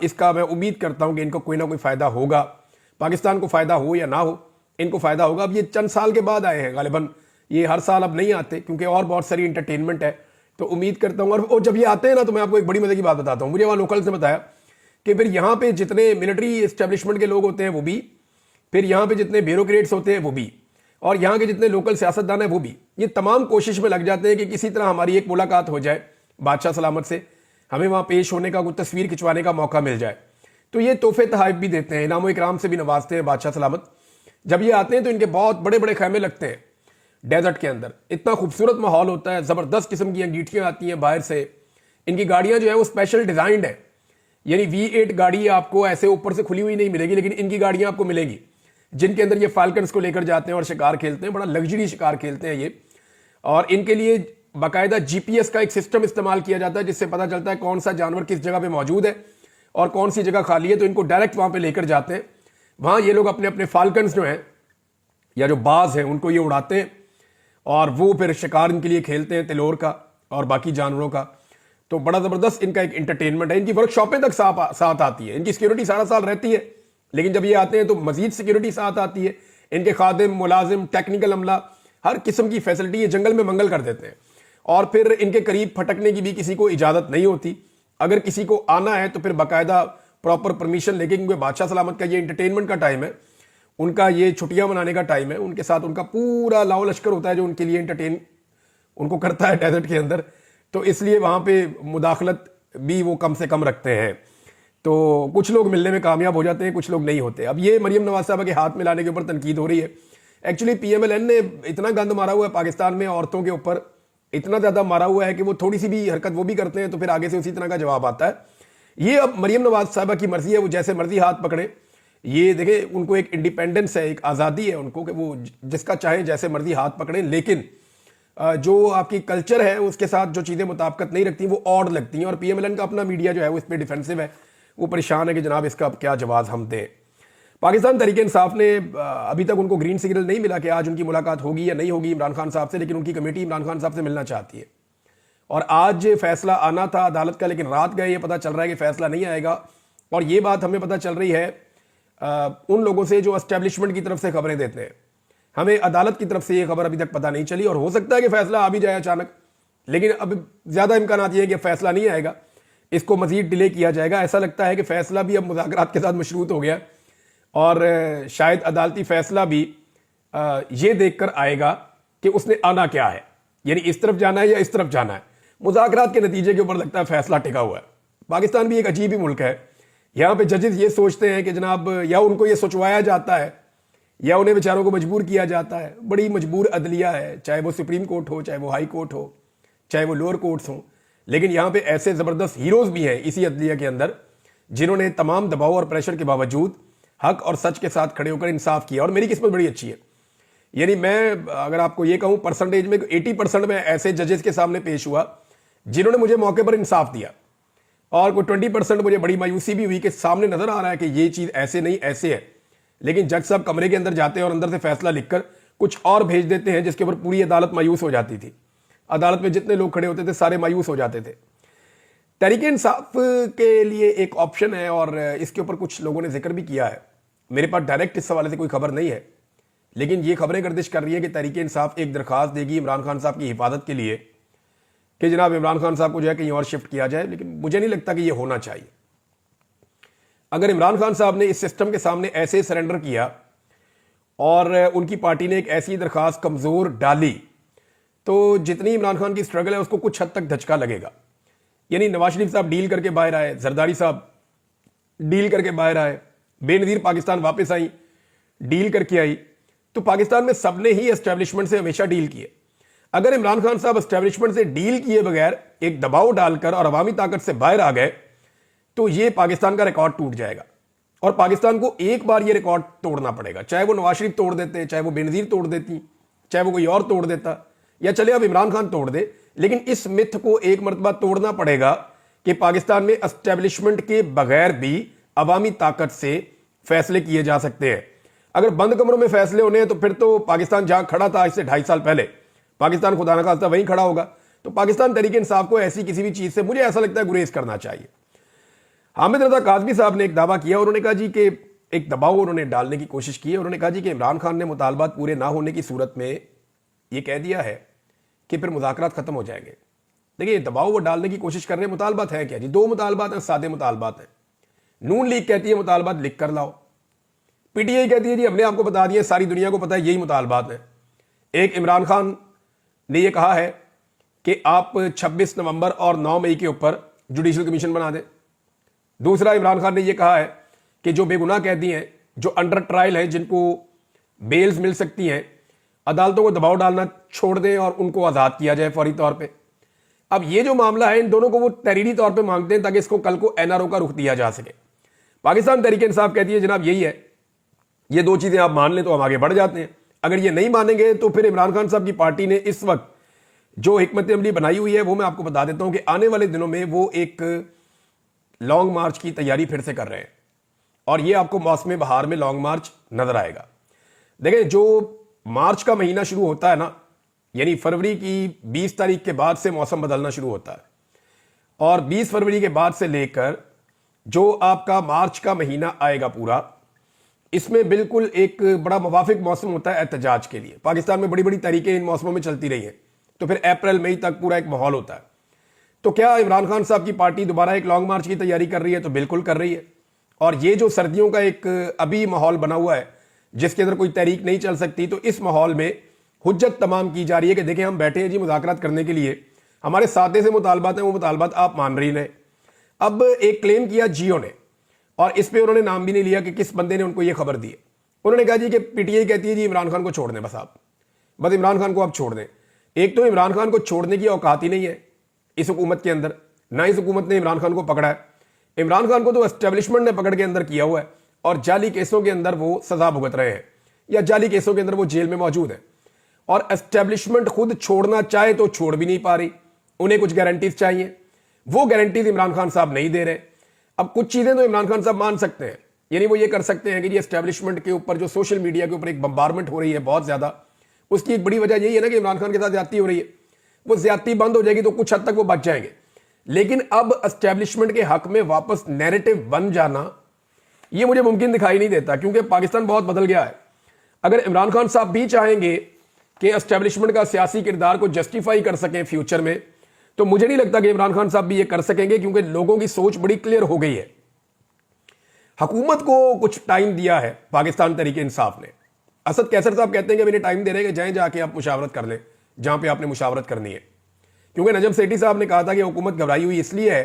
اس کا میں امید کرتا ہوں کہ ان کو کوئی نہ کوئی فائدہ ہوگا. پاکستان کو فائدہ ہو یا نہ ہو, ان کو فائدہ ہوگا. اب یہ چند سال کے بعد آئے ہیں غالباً, یہ ہر سال اب نہیں آتے کیونکہ اور بہت ساری انٹرٹینمنٹ ہے. تو امید کرتا ہوں, اور جب یہ آتے ہیں نا تو میں آپ کو ایک بڑی مزے کی بات بتاتا ہوں. مجھے وہاں لوکل سے بتایا کہ پھر یہاں پہ جتنے ملٹری اسٹیبلشمنٹ کے لوگ ہوتے ہیں وہ بھی, پھر یہاں پہ جتنے بیوروکریٹس ہوتے ہیں وہ بھی, اور یہاں کے جتنے لوکل سیاستدان ہیں وہ بھی, یہ تمام کوشش میں لگ جاتے ہیں کہ کسی طرح ہماری ایک ملاقات ہو جائے بادشاہ سلامت سے, ہمیں وہاں پیش ہونے کا, کوئی تصویر کھنچوانے کا موقع مل جائے. تو یہ تحفے تحائف بھی دیتے ہیں, انعام و اکرام سے بھی نوازتے ہیں بادشاہ سلامت. جب یہ آتے ہیں تو ان کے بہت بڑے بڑے خیمے لگتے ہیں ڈیزرٹ کے اندر, اتنا خوبصورت ماحول ہوتا ہے, زبردست قسم کی انگیٹھیاں آتی ہیں باہر سے. ان کی گاڑیاں جو ہیں وہ اسپیشل ڈیزائنڈ ہیں, یعنی V8 گاڑی آپ کو ایسے اوپر سے کھلی ہوئی نہیں ملے گی, لیکن ان کی گاڑیاں آپ کو ملیں گی جن کے اندر یہ فالکنز کو لے کر جاتے ہیں اور شکار کھیلتے ہیں. بڑا لگژری شکار کھیلتے ہیں یہ, اور ان کے لیے باقاعدہ GPS کا ایک سسٹم استعمال کیا جاتا ہے جس سے پتہ چلتا ہے کون سا جانور کس جگہ پہ موجود ہے اور کون سی جگہ خالی ہے. تو ان کو ڈائریکٹ وہاں پہ لے کر جاتے ہیں. وہاں یہ لوگ اپنے اپنے فالکنز جو ہیں یا جو باز ہیں ان کو یہ اڑاتے ہیں, اور وہ پھر شکار ان کے لیے کھیلتے ہیں تلور کا اور باقی جانوروں کا. تو بڑا زبردست ان کا ایک انٹرٹینمنٹ ہے. ان کی ورک شاپیں تک ساتھ آتی ہے, ان کی سیکیورٹی سارا سال رہتی ہے, لیکن جب یہ آتے ہیں تو مزید سیکیورٹی ساتھ آتی ہے. ان کے خادم, ملازم, ٹیکنیکل عملہ, ہر قسم کی فیسلٹی یہ جنگل میں منگل کر دیتے ہیں. اور پھر ان کے قریب پھٹکنے کی بھی کسی کو اجازت نہیں ہوتی. اگر کسی کو آنا ہے تو پھر باقاعدہ پراپر پرمیشن لے کے, کیونکہ بادشاہ سلامت کا یہ انٹرٹینمنٹ کا ٹائم ہے, ان کا یہ چھٹیاں منانے کا ٹائم ہے. ان کے ساتھ ان کا پورا لاؤ لشکر ہوتا ہے جو ان کے لیے انٹرٹین ان کو کرتا ہے ڈیزرٹ کے اندر. تو اس لیے وہاں پہ مداخلت بھی وہ کم سے کم رکھتے ہیں. تو کچھ لوگ ملنے میں کامیاب ہو جاتے ہیں, کچھ لوگ نہیں ہوتے. اب یہ مریم نواز صاحبہ کے ہاتھ ملانے کے اوپر تنقید ہو رہی ہے. ایکچولی PMLN نے اتنا گند مارا ہوا ہے پاکستان میں عورتوں کے اوپر, اتنا زیادہ مارا ہوا ہے کہ وہ تھوڑی سی بھی حرکت وہ بھی کرتے ہیں تو پھر آگے سے اسی طرح کا جواب آتا ہے. یہ اب مریم نواز صاحبہ کی مرضی ہے, وہ جیسے مرضی ہاتھ پکڑے. یہ دیکھیں ان کو ایک انڈیپینڈنس ہے, ایک آزادی ہے ان کو کہ وہ جس کا چاہیں جیسے مرضی ہاتھ پکڑیں, لیکن جو آپ کی کلچر ہے اس کے ساتھ جو چیزیں مطابقت نہیں رکھتی وہ آڈ لگتی ہیں. اور PMLN کا اپنا میڈیا جو ہے وہ اس پہ ڈیفینسو ہے, وہ پریشان ہے کہ جناب اس کا اب کیا جواز ہم دیں. پاکستان تحریک انصاف نے ابھی تک ان کو گرین سگنل نہیں ملا کہ آج ان کی ملاقات ہوگی یا نہیں ہوگی عمران خان صاحب سے, لیکن ان کی کمیٹی عمران خان صاحب سے ملنا چاہتی ہے. اور آج فیصلہ آنا تھا عدالت کا, لیکن رات گئے یہ پتہ چل رہا ہے کہ فیصلہ نہیں آئے گا. اور یہ بات ہمیں پتہ چل رہی ہے ان لوگوں سے جو اسٹیبلشمنٹ کی طرف سے خبریں دیتے ہیں. ہمیں عدالت کی طرف سے یہ خبر ابھی تک پتہ نہیں چلی, اور ہو سکتا ہے کہ فیصلہ آ بھی جائے اچانک, لیکن اب زیادہ امکانات یہ ہے کہ فیصلہ نہیں آئے گا, اس کو مزید ڈیلے کیا جائے گا. ایسا لگتا ہے کہ فیصلہ بھی اب مذاکرات کے ساتھ مشروط ہو گیا, اور شاید عدالتی فیصلہ بھی یہ دیکھ کر آئے گا کہ اس نے آنا کیا ہے, یعنی اس طرف جانا ہے یا اس طرف جانا ہے. مذاکرات کے نتیجے کے اوپر لگتا ہے فیصلہ ٹکا ہوا ہے. پاکستان بھی ایک عجیب ہی ملک ہے. یہاں پہ ججز یہ سوچتے ہیں کہ جناب یا ان کو یہ سوچوایا جاتا ہے یا انہیں بیچاروں کو مجبور کیا جاتا ہے. بڑی مجبور عدلیہ ہے, چاہے وہ سپریم کورٹ ہو, چاہے وہ ہائی کورٹ ہو, چاہے وہ لوور کورٹس ہوں. لیکن یہاں پہ ایسے زبردست ہیروز بھی ہیں اسی عدلیہ کے اندر جنہوں نے تمام دباؤ اور پریشر کے باوجود حق اور سچ کے ساتھ کھڑے ہو کر انصاف کیا. اور میری قسمت بڑی اچھی ہے, یعنی میں اگر آپ کو یہ کہوں پرسنٹیج میں 80% میں ایسے ججز کے سامنے پیش ہوا جنہوں نے مجھے موقع پر انصاف دیا, اور کوئی 20% مجھے بڑی مایوسی بھی ہوئی کہ سامنے نظر آ رہا ہے کہ یہ چیز ایسے نہیں ایسے ہے, لیکن جج صاحب کمرے کے اندر جاتے ہیں اور اندر سے فیصلہ لکھ کر کچھ اور بھیج دیتے ہیں جس کے اوپر پوری عدالت مایوس ہو جاتی تھی. عدالت میں جتنے لوگ کھڑے ہوتے تھے سارے مایوس ہو جاتے تھے. تحریک انصاف کے لیے ایک آپشن ہے, اور اس کے اوپر کچھ لوگوں نے ذکر بھی کیا ہے. میرے پاس ڈائریکٹ اس حوالے سے کوئی خبر نہیں ہے, لیکن یہ خبریں گردش کر رہی ہیں کہ تحریک انصاف ایک درخواست دے گی عمران خان صاحب کی حفاظت کے لیے کہ جناب عمران خان صاحب کو جو ہے کہیں اور شفٹ کیا جائے. لیکن مجھے نہیں لگتا کہ یہ ہونا چاہیے. اگر عمران خان صاحب نے اس سسٹم کے سامنے ایسے سرنڈر کیا اور ان کی پارٹی نے ایک ایسی درخواست کمزور ڈالی تو جتنی عمران خان کی سٹرگل ہے اس کو کچھ حد تک دھچکا لگے گا. یعنی نواز شریف صاحب ڈیل کر کے باہر آئے, زرداری صاحب ڈیل کر کے باہر آئے, بے نظیر پاکستان واپس آئی, ڈیل کر کے آئی. تو پاکستان میں سب نے ہی اسٹیبلشمنٹ سے ہمیشہ ڈیل کیے. اگر عمران خان صاحب اسٹیبلشمنٹ سے ڈیل کیے بغیر ایک دباؤ ڈال کر اور عوامی طاقت سے باہر آ گئے تو یہ پاکستان کا ریکارڈ ٹوٹ جائے گا, اور پاکستان کو ایک بار یہ ریکارڈ توڑنا پڑے گا. چاہے وہ نواز شریف توڑ دیتے, چاہے وہ بے نظیر توڑ دیتی, چاہے وہ کوئی اور توڑ دیتا, یا چلے اب عمران خان توڑ دے, لیکن اس متھ کو ایک مرتبہ توڑنا پڑے گا کہ پاکستان میں اسٹیبلشمنٹ کے بغیر بھی عوامی طاقت سے فیصلے کیے جا سکتے ہیں. اگر بند کمروں میں فیصلے ہونے ہیں تو پھر تو پاکستان جہاں کھڑا تھا آج سے 2.5 سال پہلے, پاکستان خدا نہ خواستہ وہیں کھڑا ہوگا. تو پاکستان تحریک انصاف کو ایسی کسی بھی چیز سے مجھے ایسا لگتا ہے گریز کرنا چاہیے. حامد رضا کاظمی صاحب نے ایک دعویٰ کیا, انہوں نے کہا جی کہ ایک دباؤ انہوں نے ڈالنے کی کوشش کی ہے. انہوں نے کہا جی کہ عمران خان نے مطالبات پورے نہ ہونے کی صورت میں یہ کہہ دیا ہے کہ پھر مذاکرات ختم ہو جائیں گے. دیکھیے دباؤ وہ ڈالنے کی کوشش کر رہے ہیں. مطالبات ہیں کیا جی؟ 2 مطالبات ہیں, سادے مطالبات ہیں. نون لیگ کہتی ہے مطالبات لکھ کر لاؤ, پی ٹی آئی کہتی ہے جی ہم نے آپ کو بتا دیا, ساری دنیا کو پتا ہے یہی مطالبات ہیں. ایک عمران خان نے یہ کہا ہے کہ آپ 26 نومبر اور 9 مئی کے اوپر جوڈیشل کمیشن بنا دیں. دوسرا عمران خان نے یہ کہا ہے کہ جو بے گناہ قیدی ہیں, جو انڈر ٹرائل ہیں, جن کو بیلز مل سکتی ہیں, عدالتوں کو دباؤ ڈالنا چھوڑ دیں اور ان کو آزاد کیا جائے فوری طور پہ. اب یہ جو معاملہ ہے ان دونوں کو وہ تحریری طور پہ مانگتے ہیں تاکہ اس کو کل کو این آر او کا رخ دیا جا سکے. پاکستان تحریک انصاف کہتی ہے جناب یہی ہے, یہ 2 چیزیں آپ مان لیں تو ہم آگے بڑھ جاتے ہیں. اگر یہ نہیں مانیں گے تو پھر عمران خان صاحب کی پارٹی نے اس وقت جو حکمت عملی بنائی ہوئی ہے وہ میں آپ کو بتا دیتا ہوں کہ آنے والے دنوں میں وہ ایک لانگ مارچ کی تیاری پھر سے کر رہے ہیں, اور یہ آپ کو موسم بہار میں لانگ مارچ نظر آئے گا. دیکھیں جو مارچ کا مہینہ شروع ہوتا ہے نا, یعنی فروری کی 20 تاریخ کے بعد سے موسم بدلنا شروع ہوتا ہے, اور 20 فروری کے بعد سے لے کر جو آپ کا مارچ کا مہینہ آئے گا پورا, اس میں بالکل ایک بڑا موافق موسم ہوتا ہے احتجاج کے لیے. پاکستان میں بڑی بڑی تحریکیں ان موسموں میں چلتی رہی ہیں, تو پھر اپریل مئی تک پورا ایک ماحول ہوتا ہے. تو کیا عمران خان صاحب کی پارٹی دوبارہ ایک لانگ مارچ کی تیاری کر رہی ہے؟ تو بالکل کر رہی ہے. اور یہ جو سردیوں کا ایک ابھی ماحول بنا ہوا ہے جس کے اندر کوئی تحریک نہیں چل سکتی, تو اس ماحول میں حجت تمام کی جا رہی ہے کہ دیکھیں ہم بیٹھے ہیں جی مذاکرات کرنے کے لیے, ہمارے سادے سے مطالبات ہیں, وہ مطالبات آپ مان رہی ہیں. اب ایک کلیم کیا جیو نے, اور اس پہ انہوں نے نام بھی نہیں لیا کہ کس بندے نے ان کو یہ خبر دی ہے. انہوں نے کہا جی کہ پی ٹی آئی کہتی ہے جی عمران خان کو چھوڑ دیں, بس عمران خان کو آپ چھوڑ دیں. ایک تو عمران خان کو چھوڑنے کی اوقات ہی نہیں ہے اس حکومت کے اندر, نہ اس حکومت نے عمران خان کو پکڑا ہے. عمران خان کو تو اسٹیبلشمنٹ نے پکڑ کے اندر کیا ہوا ہے, اور جعلی کیسوں کے اندر وہ سزا بھگت رہے ہیں, یا جعلی کیسوں کے اندر وہ جیل میں موجود ہیں. اور اسٹیبلشمنٹ خود چھوڑنا چاہے تو چھوڑ بھی نہیں پا رہی, انہیں کچھ گارنٹیز چاہیے, وہ گارنٹیز عمران خان صاحب نہیں دے رہے. اب کچھ چیزیں تو عمران خان صاحب مان سکتے ہیں, یعنی وہ یہ کر سکتے ہیں کہ یہ اسٹیبلشمنٹ کے اوپر جو سوشل میڈیا کے اوپر ایک بمبارمنٹ ہو رہی ہے بہت زیادہ, اس کی ایک بڑی وجہ یہی ہے نا کہ عمران خان کے ساتھ زیادتی ہو رہی ہے. وہ زیادتی بند ہو جائے گی تو کچھ حد تک وہ بچ جائیں گے. لیکن اب اسٹیبلشمنٹ کے حق میں واپس نیریٹو بن جانا یہ مجھے ممکن دکھائی نہیں دیتا, کیونکہ پاکستان بہت بدل گیا ہے. اگر عمران خان صاحب بھی چاہیں گے کہ اسٹیبلشمنٹ کا سیاسی کردار کو جسٹیفائی کر سکیں فیوچر میں, تو مجھے نہیں لگتا کہ عمران خان صاحب بھی یہ کر سکیں گے, کیونکہ لوگوں کی سوچ بڑی کلیئر ہو گئی ہے. حکومت کو کچھ ٹائم دیا ہے پاکستان تحریک انصاف نے. اسد کیسر صاحب کہتے ہیں کہ انہیں ٹائم دے رہے ہیں کہ جائیں جا کے آپ مشاورت کر لیں جہاں پہ آپ نے مشاورت کرنی ہے, کیونکہ نجم سیٹھی صاحب نے کہا تھا کہ حکومت گھبرائی ہوئی اس لیے ہے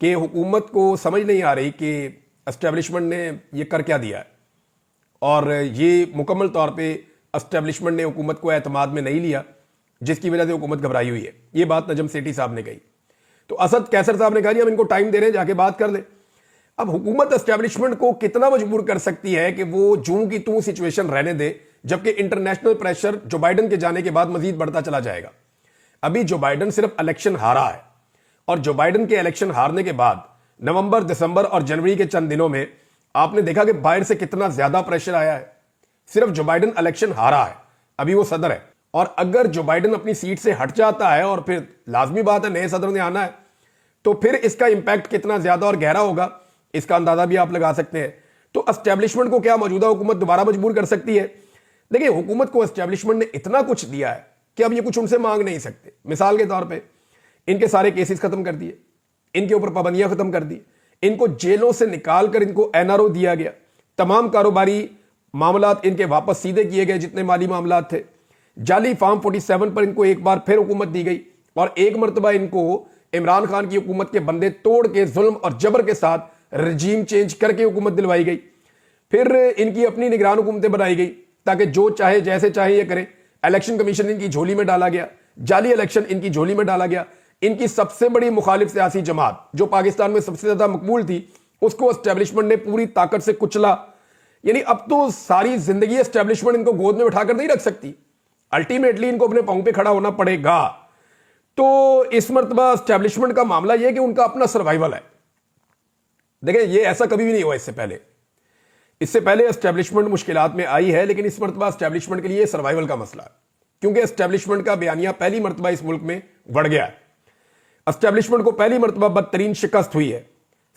کہ حکومت کو سمجھ نہیں آ رہی کہ اسٹیبلشمنٹ نے یہ کر کیا دیا ہے, اور یہ مکمل طور پہ اسٹیبلشمنٹ نے حکومت کو اعتماد میں نہیں لیا, جس کی وجہ سے حکومت گھبرائی ہوئی ہے. یہ بات نجم سیٹھی صاحب نے کہی. تو اسد کیسر صاحب نے کہا جی ہم ان کو ٹائم دے رہے ہیں, جا کے بات کر لیں. اب حکومت اسٹیبلشمنٹ کو کتنا مجبور کر سکتی ہے کہ وہ جوں کی توں سچویشن رہنے دے, جبکہ انٹرنیشنل پریشر جو بائیڈن کے جانے کے بعد مزید بڑھتا چلا جائے گا. ابھی جو بائیڈن صرف الیکشن ہارا ہے, اور جو بائیڈن کے الیکشن ہارنے کے بعد نومبر, دسمبر اور جنوری کے چند دنوں میں آپ نے دیکھا کہ باہر سے کتنا زیادہ پریشر آیا ہے. صرف جو بائیڈن الیکشن ہارا ہے, ابھی وہ صدر ہے, اور اگر جو بائیڈن اپنی سیٹ سے ہٹ جاتا ہے, اور پھر لازمی بات ہے نئے صدر نے آنا ہے, تو پھر اس کا امپیکٹ کتنا زیادہ اور گہرا ہوگا اس کا اندازہ بھی آپ لگا سکتے ہیں. تو اسٹیبلشمنٹ کو کیا موجودہ حکومت دوبارہ مجبور کر سکتی ہے؟ دیکھیں حکومت کو اسٹیبلشمنٹ نے اتنا کچھ دیا ہے کہ اب یہ کچھ ان سے مانگ نہیں سکتے. مثال کے طور پہ ان کے سارے کیسز ختم کر دیے, ان کے اوپر پابندیاں ختم کر دی, ان کو جیلوں سے نکال کر ان کو این آر او دیا گیا, تمام کاروباری معاملات ان کے واپس سیدھے کیے گئے جتنے مالی معاملات تھے. جعلی فارم 47 پر ان کو ایک بار پھر حکومت دی گئی, اور ایک مرتبہ ان کو عمران خان کی حکومت کے بندے توڑ کے ظلم اور جبر کے ساتھ رجیم چینج کر کے حکومت دلوائی گئی. پھر ان کی اپنی نگران حکومتیں بنائی گئی تاکہ جو چاہے جیسے چاہے یہ کریں. الیکشن کمیشن ان کی جھولی میں ڈالا گیا, جعلی الیکشن ان کی جھولی میں ڈالا گیا. ان کی سب سے بڑی مخالف سیاسی جماعت جو پاکستان میں سب سے زیادہ مقبول تھی, اس کو اسٹیبلشمنٹ نے پوری طاقت سے کچلا. یعنی اب تو ساری زندگی اسٹیبلشمنٹ ان کو گود میں بٹھا کر نہیں رکھ سکتی, الٹیمیٹلی ان کو اپنے پاؤں پہ کھڑا ہونا پڑے گا. تو اس مرتبہ اسٹیبلشمنٹ کا معاملہ یہ کہ ان کا اپنا سروائیول ہے. دیکھیں یہ ایسا کبھی بھی نہیں ہوا اس سے پہلے اسٹیبلشمنٹ مشکلات میں آئی ہے, لیکن اس مرتبہ اسٹیبلشمنٹ کے لیے سروائیول کا مسئلہ ہے, کیونکہ اسٹیبلشمنٹ کا بیانیہ پہلی مرتبہ اس ملک میں بڑھ گیا ہے. اسٹیبلشمنٹ کو پہلی مرتبہ بدترین شکست ہوئی ہے.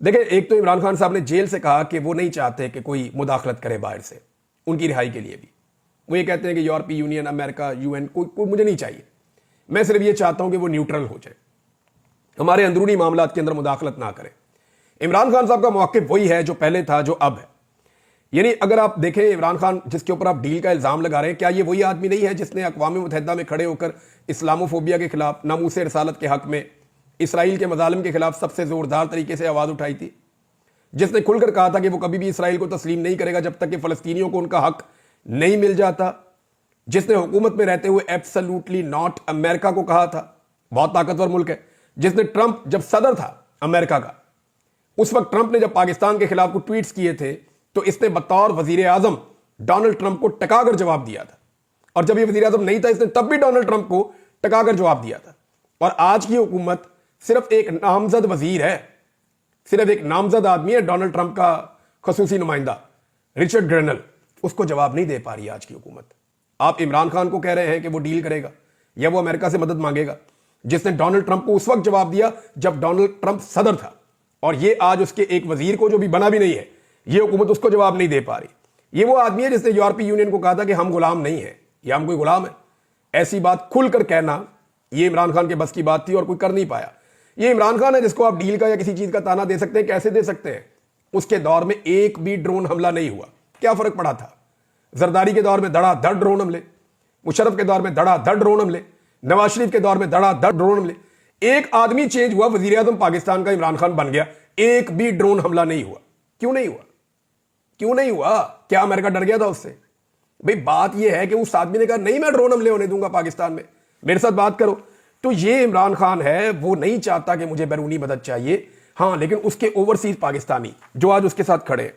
دیکھیں ایک تو عمران خان صاحب نے جیل سے کہا کہ وہ نہیں چاہتے کہ کوئی مداخلت کرے باہر سے ان کی رہائی کے لیے بھی. وہ یہ کہتے ہیں کہ یورپی یونین, امریکہ, UN کوئی مجھے نہیں چاہیے, میں صرف یہ چاہتا ہوں کہ وہ نیوٹرل ہو جائے, ہمارے اندرونی معاملات کے اندر مداخلت نہ کرے. عمران خان صاحب کا موقف وہی ہے جو پہلے تھا جو اب ہے. یعنی اگر آپ دیکھیں عمران خان جس کے اوپر آپ ڈیل کا الزام لگا رہے ہیں, کیا یہ وہی آدمی نہیں ہے جس نے اقوام متحدہ میں کھڑے ہو کر اسلاموفوبیا کے خلاف, ناموس رسالت کے حق میں, اسرائیل کے مظالم کے خلاف سب سے زوردار طریقے سے آواز اٹھائی تھی, جس نے کھل کر کہا تھا کہ وہ کبھی بھی اسرائیل کو تسلیم نہیں کرے گا جب تک کہ فلسطینیوں کو ان کا حق نہیں مل جاتا, جس نے حکومت میں رہتے ہوئے ایبسلیوٹلی ناٹ امریکہ کو کہا تھا, بہت طاقتور ملک ہے, جس نے ٹرمپ جب صدر تھا امریکہ کا, اس وقت ٹرمپ نے جب پاکستان کے خلاف کو ٹویٹس کیے تھے تو اس نے بطور وزیر اعظم ڈونلڈ ٹرمپ کو ٹکا کر جواب دیا تھا, اور جب یہ وزیر اعظم نہیں تھا اس نے تب بھی ڈونلڈ ٹرمپ کو ٹکا کر جواب دیا تھا. اور آج کی حکومت صرف ایک نامزد وزیر ہے, صرف ایک نامزد آدمی ہے ڈونلڈ ٹرمپ کا خصوصی نمائندہ رچرڈ گرینل, اس کو جواب نہیں دے پا رہی آج کی حکومت. آپ عمران خان کو کہہ رہے ہیں کہ وہ ڈیل کرے گا یا وہ امریکہ سے مدد مانگے گا, جس نے ڈونلڈ ٹرمپ کو اس وقت جواب دیا جب ڈونلڈ ٹرمپ صدر تھا, اور یہ آج اس کے ایک وزیر کو جو بھی بنا بھی نہیں ہے, یہ حکومت اس کو جواب نہیں دے پا رہی. یہ وہ آدمی ہے جس نے یورپی یونین کو کہا تھا کہ ہم غلام نہیں ہیں یا ہم کوئی غلام ہے. ایسی بات کھل کر کہنا یہ عمران خان کے بس کی بات تھی اور کوئی کر نہیں پایا. یہ عمران خان ہے جس کو آپ ڈیل کا یا کسی چیز کا تانا دے سکتے ہیں, کیسے دے سکتے ہیں؟ اس کے دور میں ایک بھی ڈرون حملہ نہیں ہوا, کیا فرق پڑا تھا؟ زرداری کے دور میں دھڑا دھڑ ڈرون حملے, مشرف کے دور میں دھڑا دھڑ ڈرون حملے, نواز شریف کے دور میں دھڑا دھڑ ڈرون حملے. ایک آدمی چینج ہوا, وزیر اعظم پاکستان کا عمران خان بن گیا, ایک بھی ڈرون حملہ نہیں ہوا. کیوں نہیں ہوا؟ کیوں نہیں ہوا؟ کیا امریکہ ڈر گیا تھا اس سے؟ بھئی بات یہ ہے کہ اس آدمی نے کہا نہیں میں ڈرون حملے ہونے دوں گا پاکستان میں, میرے ساتھ بات کرو. تو یہ عمران خان ہے, وہ نہیں چاہتا کہ مجھے بیرونی مدد چاہیے, ہاں لیکن اس کے اوورسیز پاکستانی جو آج اس کے ساتھ کھڑے ہیں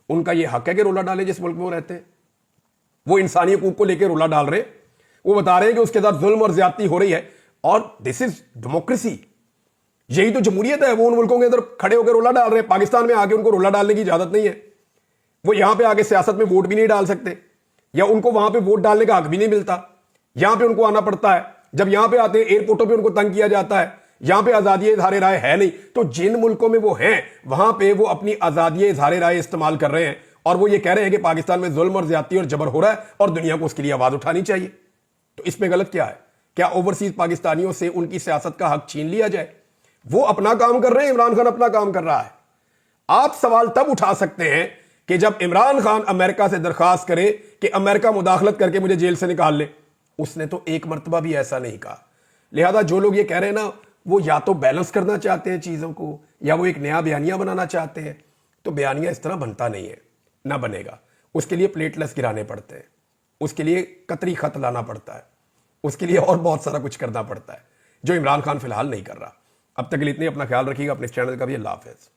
ان کا یہ حق ہے کہ رولا ڈالے جس ملک میں وہ رہتے ہیں. وہ انسانی حقوق کو لے کے رولا ڈال رہے ہیں, وہ بتا رہے ہیں کہ اس کے ساتھ ظلم اور زیادتی ہو رہی ہے, اور دس از ڈیموکریسی, یہی تو جمہوریت ہے. وہ ان ملکوں کے اندر کھڑے ہو کے رولا ڈال رہے ہیں, پاکستان میں آ کے ان کو رولا ڈالنے کی اجازت نہیں ہے. وہ یہاں پہ آگے سیاست میں ووٹ بھی نہیں ڈال سکتے, یا ان کو وہاں پہ ووٹ ڈالنے کا حق بھی نہیں ملتا. یہاں پہ ان کو آنا پڑتا ہے, جب یہاں پہ آتے ہیں ایئرپورٹوں پہ ان کو تنگ کیا جاتا ہے. یہاں پہ آزادی اظہار رائے ہے نہیں, تو جن ملکوں میں وہ ہیں وہاں پہ وہ اپنی آزادی اظہار رائے استعمال کر رہے ہیں, اور وہ یہ کہہ رہے ہیں کہ پاکستان میں ظلم اور زیادتی اور جبر ہو رہا ہے اور دنیا کو اس کے لیے آواز اٹھانی چاہیے. تو اس میں غلط کیا ہے؟ کیا اوورسیز پاکستانیوں سے ان کی سیاست کا حق چھین لیا جائے؟ وہ اپنا کام کر رہے ہیں, عمران خان اپنا کام کر رہا ہے. آپ سوال تب اٹھا سکتے ہیں کہ جب عمران خان امریکہ سے درخواست کرے کہ امریکہ مداخلت کر کے مجھے جیل سے نکال لے. اس نے تو ایک مرتبہ بھی ایسا نہیں کہا. لہذا جو لوگ یہ کہہ رہے ہیں نا, وہ یا تو بیلنس کرنا چاہتے ہیں چیزوں کو, یا وہ ایک نیا بیانیہ بنانا چاہتے ہیں. تو بیانیہ اس طرح بنتا نہیں ہے, نہ بنے گا. اس کے لیے پلیٹلیس گرانے پڑتے ہیں, اس کے لیے قطری خط لانا پڑتا ہے, اس کے لیے اور بہت سارا کچھ کرنا پڑتا ہے جو عمران خان فی الحال نہیں کر رہا. اب تک کے لیے اتنے, اپنا خیال رکھیے گا, اپنے چینل کا بھی. اللہ حافظ.